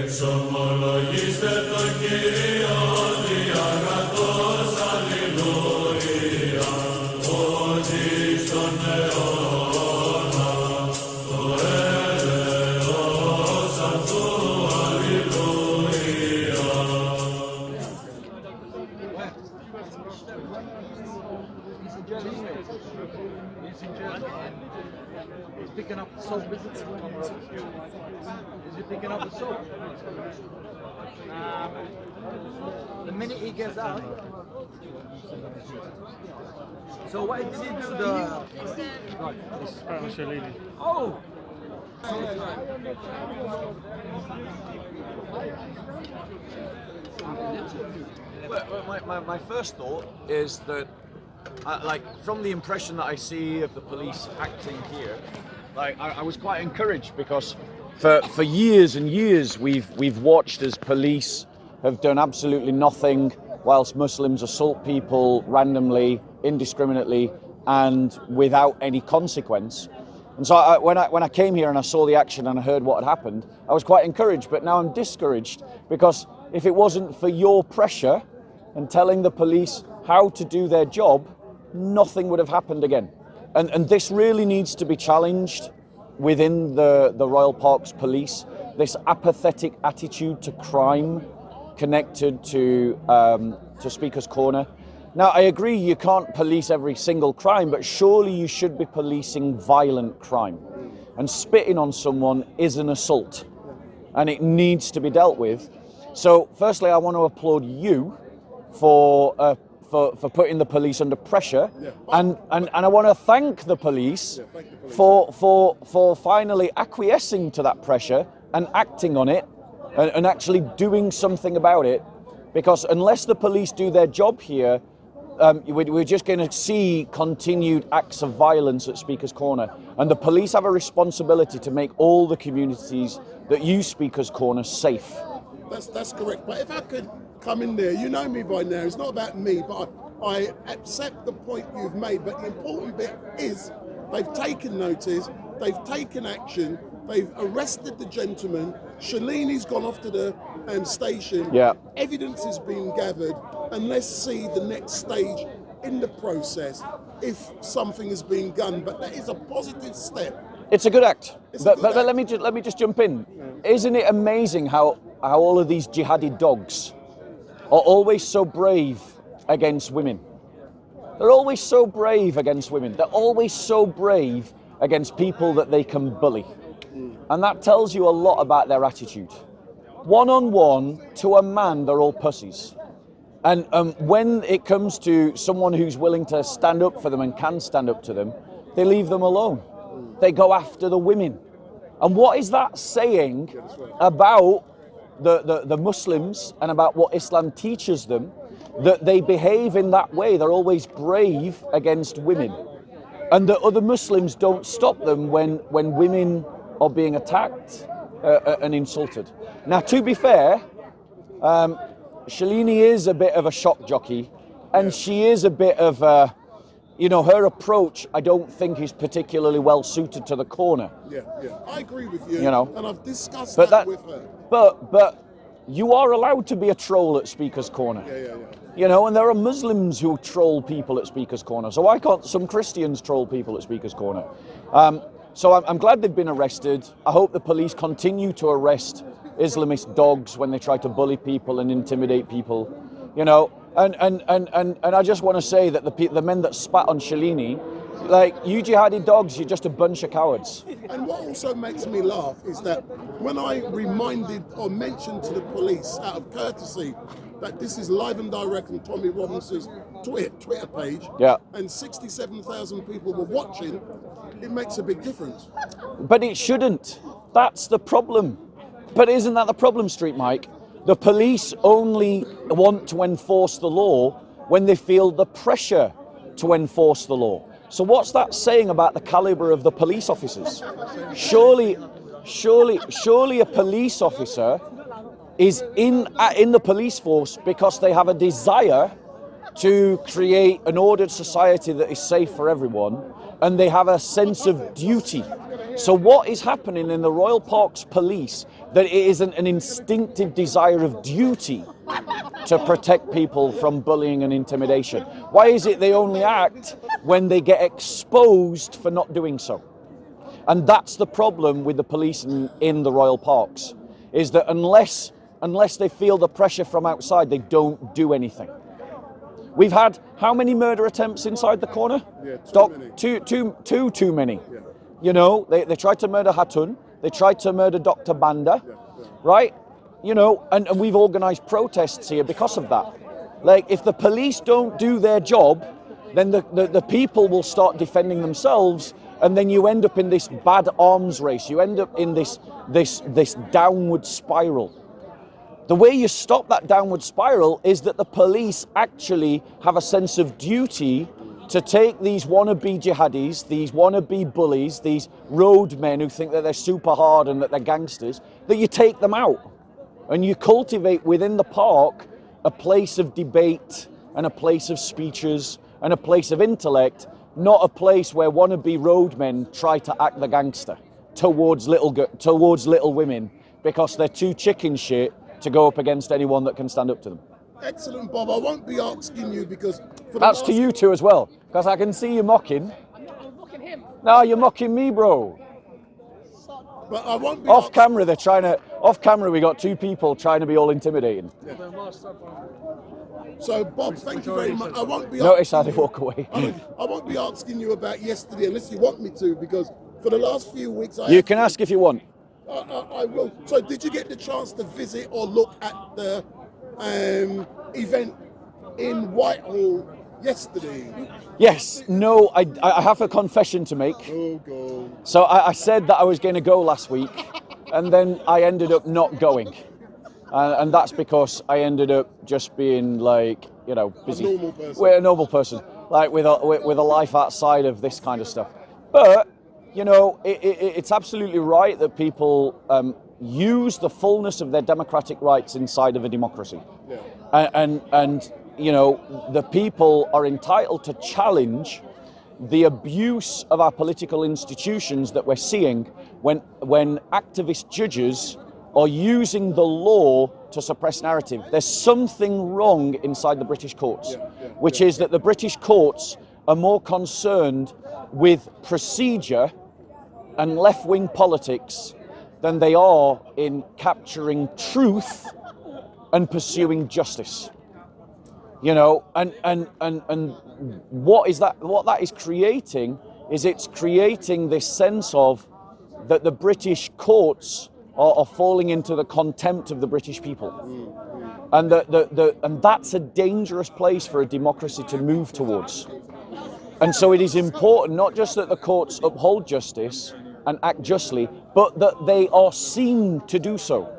Εξομολογήστε το Κύριο διαγραφός, αλληλούια, ότι στον αιώνα το έλεος αυτού, αλληλούια. He's picking up the soap, is it? Is he picking up the soap? The minute he gets out. So why did he do the... Oh! Well, my first thought is that, like, from the impression that I see of the police acting here, like, I was quite encouraged because for years and years we've watched as police have done absolutely nothing whilst Muslims assault people randomly, indiscriminately, and without any consequence. And so when I came here and I saw the action and I heard what had happened, I was quite encouraged, but now I'm discouraged because if it wasn't for your pressure and telling the police how to do their job, nothing would have happened again. And this really needs to be challenged within the Royal Parks Police, this apathetic attitude to crime connected to Speaker's Corner. Now, I agree you can't police every single crime, but surely you should be policing violent crime. And spitting on someone is an assault, and it needs to be dealt with. So, firstly, I want to applaud you for putting the police under pressure, and I want to thank the police for finally acquiescing to that pressure and acting on it and actually doing something about it, because unless the police do their job here, we're just going to see continued acts of violence at Speaker's Corner, and the police have a responsibility to make all the communities that use Speaker's Corner safe. That's correct, but if I could come in there, you know me by now, it's not about me, but I accept the point you've made, but the important bit is they've taken notice, they've taken action, they've arrested the gentleman, Shalini's gone off to the station, evidence has been gathered, and let's see the next stage in the process if something has been done, but that is a positive step. It's a good act, but let me just jump in. Isn't it amazing how all of these jihadi dogs are always so brave against women? They're always so brave against women. They're always so brave against people that they can bully. And that tells you a lot about their attitude. One-on-one, to a man, they're all pussies. And when it comes to someone who's willing to stand up for them and can stand up to them, they leave them alone. They go after the women. And what is that saying about the Muslims and about what Islam teaches them, that they behave in that way? They're always brave against women. And the other Muslims don't stop them when women are being attacked and insulted. Now, to be fair, Shalini is a bit of a shock jockey, and she is a bit of a, her approach I don't think is particularly well suited to the corner. I agree with you, and I've discussed that with her. But you are allowed to be a troll at Speaker's Corner. And there are Muslims who troll people at Speaker's Corner, so why can't some Christians troll people at Speaker's Corner? So I'm glad they've been arrested. I hope the police continue to arrest Islamist dogs when they try to bully people and intimidate people, and I just want to say that the men that spat on Shalini, like, you jihadi dogs, you're just a bunch of cowards. And what also makes me laugh is that when I reminded or mentioned to the police out of courtesy that this is live and direct on Tommy Robinson's Twitter page, and 67,000 people were watching, it makes a big difference. But it shouldn't. That's the problem. But isn't that the problem, Street Mike? The police only want to enforce the law when they feel the pressure to enforce the law. So what's that saying about the caliber of the police officers? Surely a police officer is in the police force because they have a desire to create an ordered society that is safe for everyone, and they have a sense of duty. So what is happening in the Royal Parks Police that it isn't an instinctive desire of duty to protect people from bullying and intimidation? Why is it they only act when they get exposed for not doing so? And that's the problem with the police in the Royal Parks, is that unless they feel the pressure from outside, they don't do anything. We've had how many murder attempts inside the corner? Yeah, Too many. Yeah. You know, they tried to murder Hatun, they tried to murder Dr. Banda, right? You know, and we've organised protests here because of that. Like, if the police don't do their job, then the people will start defending themselves, and then you end up in this bad arms race. You end up in this downward spiral. The way you stop that downward spiral is that the police actually have a sense of duty to take these wannabe jihadis, these wannabe bullies, these roadmen who think that they're super hard and that they're gangsters, that you take them out and you cultivate within the park a place of debate and a place of speeches and a place of intellect, not a place where wannabe roadmen try to act the gangster towards little women because they're too chicken shit to go up against anyone that can stand up to them. Excellent, Bob. I won't be asking you because... That's to you two as well, because I can see you mocking. I'm mocking him. No, you're mocking me, bro. But I won't be... Off camera, off camera, we got two people trying to be all intimidating. So, Bob, thank you very much. I won't be... Notice how they walk away. I won't be asking you about yesterday unless you want me to, because for the last few weeks... You can ask if you want. I will. So, did you get the chance to visit or look at the event in Whitehall yesterday? Yes, no, I have a confession to make. Oh, God. So I said that I was going to go last week, and then I ended up not going. And that's because I ended up just being like, you know, busy. A normal person. We're a normal person, like with a life outside of this kind of stuff. But, you know, it's absolutely right that people use the fullness of their democratic rights inside of a democracy. Yeah. And you know, the people are entitled to challenge the abuse of our political institutions that we're seeing when activist judges are using the law to suppress narrative. There's something wrong inside the British courts, which is that the British courts are more concerned with procedure and left-wing politics than they are in capturing truth and pursuing justice. You know, and what that is creating is it's creating this sense of that the British courts are falling into the contempt of the British people. And and that's a dangerous place for a democracy to move towards. And so it is important not just that the courts uphold justice and act justly, but that they are seen to do so.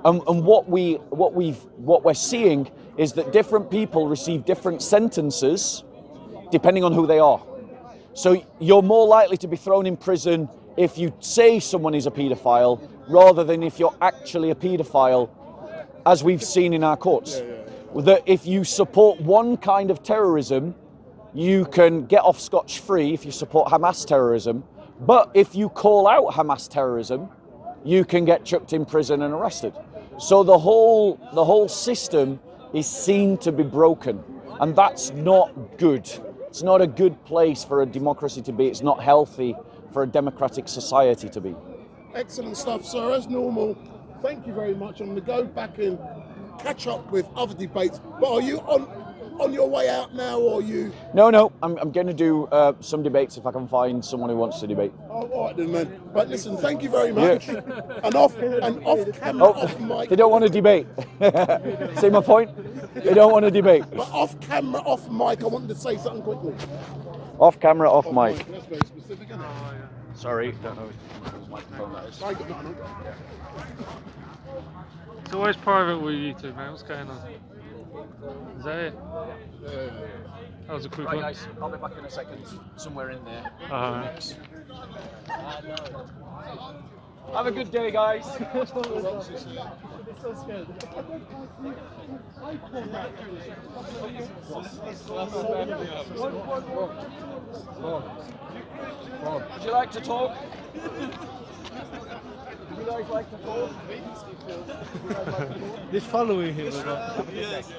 And what we're seeing is that different people receive different sentences depending on who they are. So you're more likely to be thrown in prison if you say someone is a paedophile rather than if you're actually a paedophile, as we've seen in our courts. That if you support one kind of terrorism, you can get off scotch-free if you support Hamas terrorism, but if you call out Hamas terrorism, you can get chucked in prison and arrested. So the whole system is seen to be broken, and that's not good. It's not a good place for a democracy to be. It's not healthy for a democratic society to be. Excellent stuff, sir. As normal, thank you very much. I'm going to go back and catch up with other debates. But are you on your way out now, or are you? No, I'm going to do some debates if I can find someone who wants to debate. Oh, all right then, man. But listen, thank you very much. Yeah. And off camera, off mic. They don't want to debate. See my point? They don't want to debate. But off camera, off mic, I wanted to say something quickly. Off camera, off mic. That's very specific, isn't it? Oh, yeah. Sorry, don't know whose microphone that is. It's always private with you two, man. What's going on? Is that it? That was a quick one. Guys, I'll be back in a second. Somewhere in there. Alright. Have a good day, guys. Would you like to talk? Would you guys like to talk? He's following him. Yes.